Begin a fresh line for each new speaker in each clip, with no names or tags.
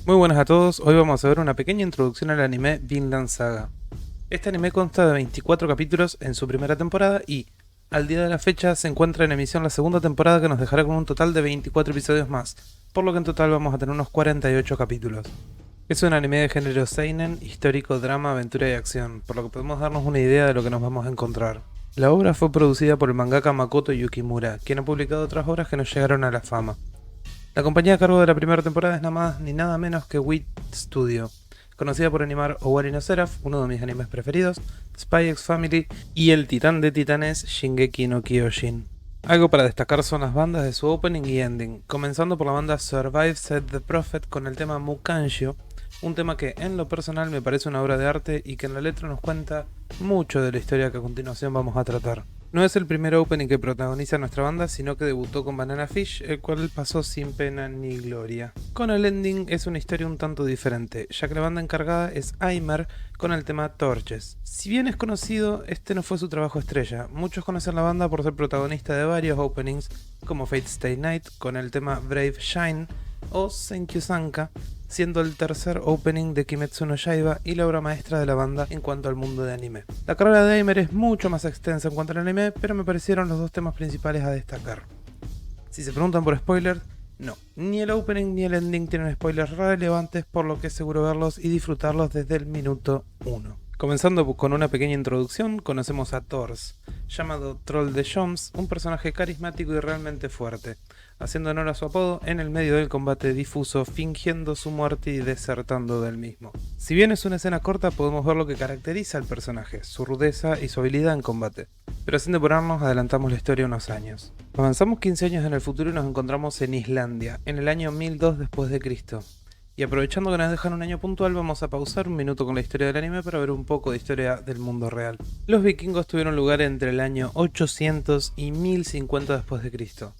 Muy buenas a todos, hoy vamos a ver una pequeña introducción al anime Vinland Saga. Este anime consta de 24 capítulos en su primera temporada y, al día de la fecha, se encuentra en emisión la segunda temporada que nos dejará con un total de 24 episodios más, por lo que en total vamos a tener unos 48 capítulos. Es un anime de género seinen, histórico, drama, aventura y acción, por lo que podemos darnos una idea de lo que nos vamos a encontrar. La obra fue producida por el mangaka Makoto Yukimura, quien ha publicado otras obras que nos llegaron a la fama. La compañía a cargo de la primera temporada es nada más ni nada menos que Wit Studio, conocida por animar Owari no Seraph, uno de mis animes preferidos, Spy X Family y el titán de titanes Shingeki no Kyojin. Algo para destacar son las bandas de su opening y ending, comenzando por la banda Survive Said the Prophet con el tema Mukanshio, un tema que en lo personal me parece una obra de arte y que en la letra nos cuenta mucho de la historia que a continuación vamos a tratar. No es el primer opening que protagoniza nuestra banda, sino que debutó con Banana Fish, el cual pasó sin pena ni gloria. Con el ending es una historia un tanto diferente, ya que la banda encargada es Aimer con el tema Torches. Si bien es conocido, este no fue su trabajo estrella. Muchos conocen la banda por ser protagonista de varios openings, como Fate Stay Night con el tema Brave Shine o Senkyu Sanka, siendo el tercer opening de Kimetsu no Yaiba y la obra maestra de la banda en cuanto al mundo de anime. La carrera de Aimer es mucho más extensa en cuanto al anime, pero me parecieron los dos temas principales a destacar. Si se preguntan por spoilers, no, ni el opening ni el ending tienen spoilers relevantes, por lo que es seguro verlos y disfrutarlos desde el minuto 1. Comenzando con una pequeña introducción, conocemos a Thors, llamado Troll de Joms, un personaje carismático y realmente fuerte, haciendo honor a su apodo en el medio del combate difuso, fingiendo su muerte y desertando del mismo. Si bien es una escena corta, podemos ver lo que caracteriza al personaje, su rudeza y su habilidad en combate. Pero sin demorarnos, adelantamos la historia unos años. Avanzamos 15 años en el futuro y nos encontramos en Islandia, en el año 1002 después de Cristo. Y aprovechando que nos dejan un año puntual, vamos a pausar un minuto con la historia del anime para ver un poco de historia del mundo real. Los vikingos tuvieron lugar entre el año 800 y 1050 después de Cristo.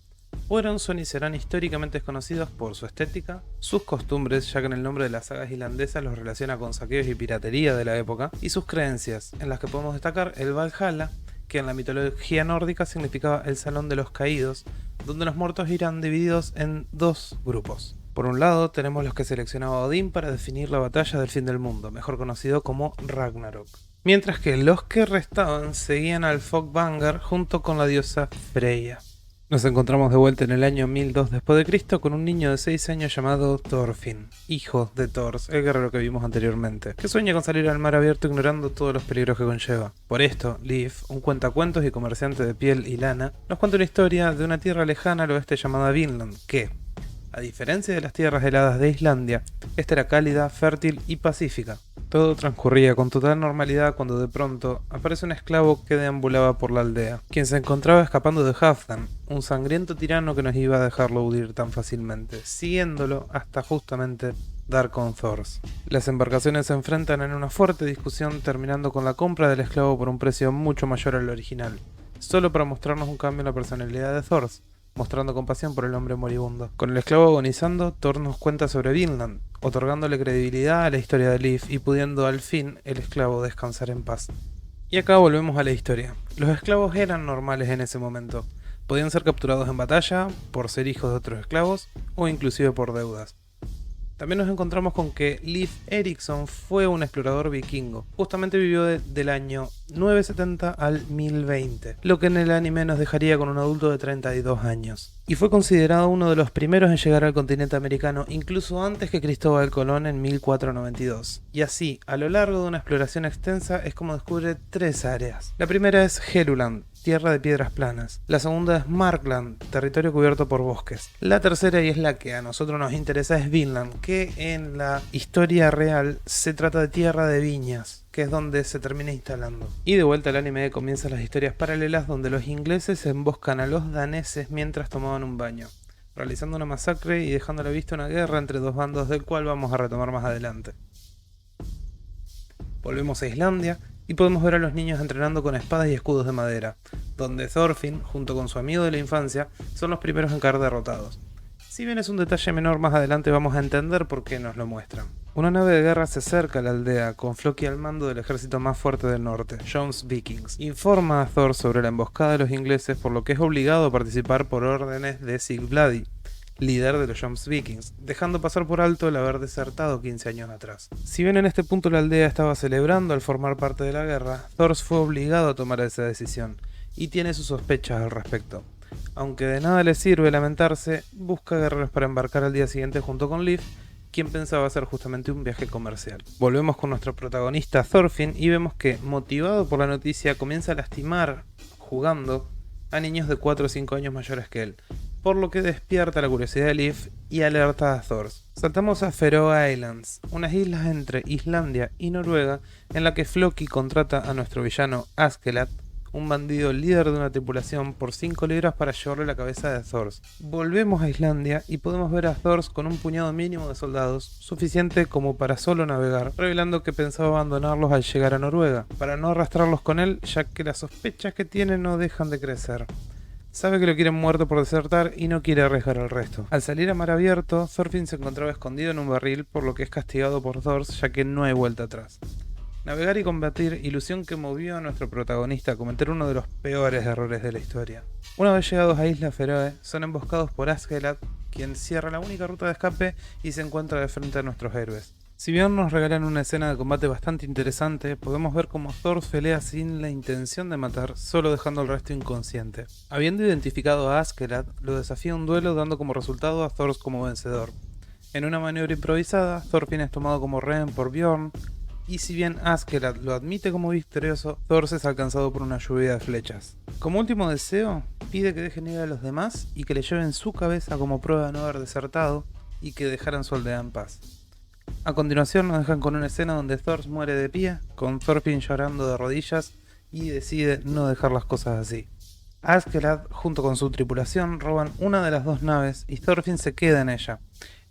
Fueron, son y serán históricamente conocidos por su estética, sus costumbres, ya que en el nombre de las sagas islandesas los relaciona con saqueos y piratería de la época, y sus creencias, en las que podemos destacar el Valhalla, que en la mitología nórdica significaba el Salón de los Caídos, donde los muertos irán divididos en dos grupos. Por un lado tenemos los que seleccionaba Odín para definir la batalla del fin del mundo, mejor conocido como Ragnarok. Mientras que los que restaban seguían al Folkvanger junto con la diosa Freya. Nos encontramos de vuelta en el año 1002 después de Cristo con un niño de 6 años llamado Thorfinn, hijo de Thors, el guerrero que vimos anteriormente, que sueña con salir al mar abierto ignorando todos los peligros que conlleva. Por esto, Leif, un cuentacuentos y comerciante de piel y lana, nos cuenta una historia de una tierra lejana al oeste llamada Vinland, que, a diferencia de las tierras heladas de Islandia, esta era cálida, fértil y pacífica. Todo transcurría con total normalidad cuando de pronto aparece un esclavo que deambulaba por la aldea, quien se encontraba escapando de Halfdan, un sangriento tirano que nos iba a dejarlo huir tan fácilmente, siguiéndolo hasta justamente dar con Thors. Las embarcaciones se enfrentan en una fuerte discusión, terminando con la compra del esclavo por un precio mucho mayor al original, solo para mostrarnos un cambio en la personalidad de Thors, mostrando compasión por el hombre moribundo. Con el esclavo agonizando, Thor nos cuenta sobre Vinland, otorgándole credibilidad a la historia de Leif y pudiendo al fin el esclavo descansar en paz. Y acá volvemos a la historia. Los esclavos eran normales en ese momento. Podían ser capturados en batalla, por ser hijos de otros esclavos, o inclusive por deudas. También nos encontramos con que Leif Erikson fue un explorador vikingo. Justamente vivió del año 970 al 1020, lo que en el anime nos dejaría con un adulto de 32 años. Y fue considerado uno de los primeros en llegar al continente americano, incluso antes que Cristóbal Colón en 1492. Y así, a lo largo de una exploración extensa, es como descubre tres áreas. La primera es Helluland, tierra de piedras planas. La segunda es Markland, territorio cubierto por bosques. La tercera, y es la que a nosotros nos interesa, es Vinland, que en la historia real se trata de tierra de viñas, que es donde se termina instalando. Y de vuelta al anime comienzan las historias paralelas donde los ingleses emboscan a los daneses mientras tomaban un baño, realizando una masacre y dejando a la vista una guerra entre dos bandos, del cual vamos a retomar más adelante. Volvemos a Islandia y podemos ver a los niños entrenando con espadas y escudos de madera, donde Thorfinn, junto con su amigo de la infancia, son los primeros en caer derrotados. Si bien es un detalle menor, más adelante vamos a entender por qué nos lo muestran. Una nave de guerra se acerca a la aldea, con Floki al mando del ejército más fuerte del norte, Jones Vikings. Informa a Thor sobre la emboscada de los ingleses, por lo que es obligado a participar por órdenes de Sigvladi, líder de los Jomsvikings, dejando pasar por alto el haber desertado 15 años atrás. Si bien en este punto la aldea estaba celebrando al formar parte de la guerra, Thors fue obligado a tomar esa decisión, y tiene sus sospechas al respecto. Aunque de nada le sirve lamentarse, busca guerreros para embarcar al día siguiente junto con Leif, quien pensaba hacer justamente un viaje comercial. Volvemos con nuestro protagonista Thorfinn y vemos que, motivado por la noticia, comienza a lastimar, jugando, a niños de 4 o 5 años mayores que él, por lo que despierta la curiosidad de Leif y alerta a Thors. Saltamos a Faroe Islands, unas islas entre Islandia y Noruega, en la que Floki contrata a nuestro villano Askeladd, un bandido líder de una tripulación, por 5 libras para llevarle la cabeza de Thors. Volvemos a Islandia y podemos ver a Thors con un puñado mínimo de soldados, suficiente como para solo navegar, revelando que pensaba abandonarlos al llegar a Noruega, para no arrastrarlos con él, ya que las sospechas que tiene no dejan de crecer. Sabe que lo quieren muerto por desertar y no quiere arriesgar al resto. Al salir a mar abierto, Thorfinn se encontraba escondido en un barril, por lo que es castigado por Thors, ya que no hay vuelta atrás. Navegar y combatir, ilusión que movió a nuestro protagonista a cometer uno de los peores errores de la historia. Una vez llegados a Isla Feroe, son emboscados por Askeladd, quien cierra la única ruta de escape y se encuentra de frente a nuestros héroes. Si bien nos regalan una escena de combate bastante interesante, podemos ver cómo Thor pelea sin la intención de matar, solo dejando al resto inconsciente. Habiendo identificado a Askeladd, lo desafía a un duelo, dando como resultado a Thor como vencedor. En una maniobra improvisada, Thorfinn es tomado como rehén por Bjorn, y si bien Askeladd lo admite como victorioso, Thor es alcanzado por una lluvia de flechas. Como último deseo, pide que dejen ir a los demás y que le lleven su cabeza como prueba de no haber desertado y que dejaran su aldea en paz. A continuación nos dejan con una escena donde Thor muere de pie, con Thorfinn llorando de rodillas y decide no dejar las cosas así. Askeladd junto con su tripulación roban una de las 2 naves y Thorfinn se queda en ella.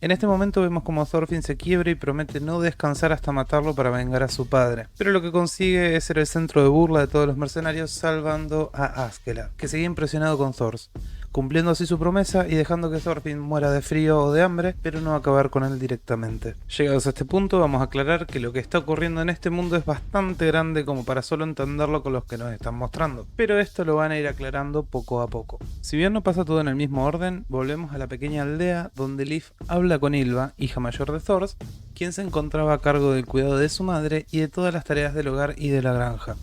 En este momento vemos como Thorfinn se quiebra y promete no descansar hasta matarlo para vengar a su padre, pero lo que consigue es ser el centro de burla de todos los mercenarios, salvando a Askeladd, que seguía impresionado con Thors, cumpliendo así su promesa y dejando que Thorfinn muera de frío o de hambre, pero no acabar con él directamente. Llegados a este punto, vamos a aclarar que lo que está ocurriendo en este mundo es bastante grande como para solo entenderlo con los que nos están mostrando, pero esto lo van a ir aclarando poco a poco. Si bien no pasa todo en el mismo orden, volvemos a la pequeña aldea donde Leif habla con Ylva, hija mayor de Thors, quien se encontraba a cargo del cuidado de su madre y de todas las tareas del hogar y de la granja,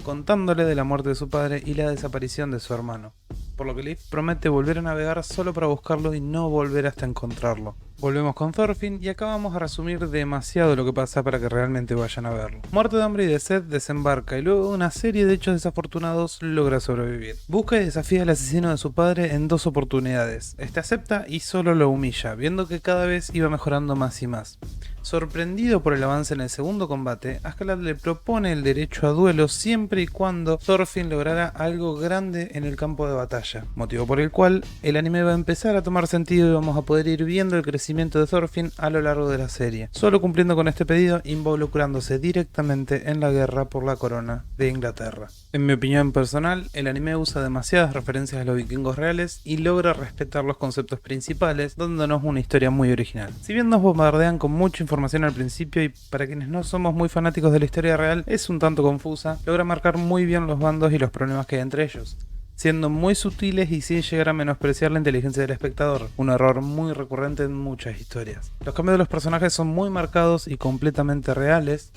contándole de la muerte de su padre y la desaparición de su hermano, por lo que Leif promete volver a navegar solo para buscarlo y no volver hasta encontrarlo. Volvemos con Thorfinn y acá vamos a resumir demasiado lo que pasa para que realmente vayan a verlo. Muerto de hambre y de sed, desembarca y luego de una serie de hechos desafortunados logra sobrevivir. Busca y desafía al asesino de su padre en 2 oportunidades. Este acepta y solo lo humilla, viendo que cada vez iba mejorando más y más. Sorprendido por el avance en el segundo combate, Askeladd le propone el derecho a duelo siempre y cuando Thorfinn lograra algo grande en el campo de batalla, motivo por el cual el anime va a empezar a tomar sentido y vamos a poder ir viendo el crecimiento de Thorfinn a lo largo de la serie, solo cumpliendo con este pedido, involucrándose directamente en la guerra por la corona de Inglaterra. En mi opinión personal, el anime usa demasiadas referencias a los vikingos reales y logra respetar los conceptos principales, dándonos una historia muy original. Si bien nos bombardean con mucha información al principio y para quienes no somos muy fanáticos de la historia real es un tanto confusa, logra marcar muy bien los bandos y los problemas que hay entre ellos, siendo muy sutiles y sin llegar a menospreciar la inteligencia del espectador, un error muy recurrente en muchas historias. Los cambios de los personajes son muy marcados y completamente reales.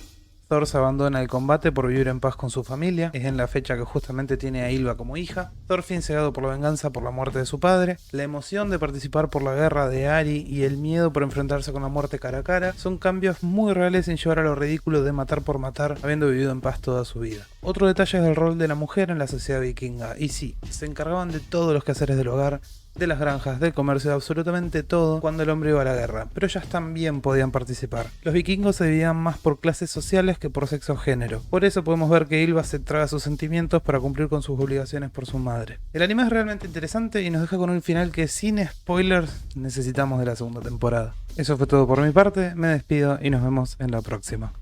Thor se abandona el combate por vivir en paz con su familia, es en la fecha que justamente tiene a Ylva como hija. Thorfinn cegado por la venganza por la muerte de su padre, la emoción de participar por la guerra de Ari y el miedo por enfrentarse con la muerte cara a cara, son cambios muy reales sin llevar a lo ridículo de matar por matar, habiendo vivido en paz toda su vida. Otro detalle es el rol de la mujer en la sociedad vikinga, y sí, se encargaban de todos los quehaceres del hogar, de las granjas, del comercio, de absolutamente todo cuando el hombre iba a la guerra, pero ellas también podían participar. Los vikingos se dividían más por clases sociales que por sexo o género, por eso podemos ver que Ylva se traga sus sentimientos para cumplir con sus obligaciones por su madre. El anime es realmente interesante y nos deja con un final que sin spoilers necesitamos de la segunda temporada. Eso fue todo por mi parte, me despido y nos vemos en la próxima.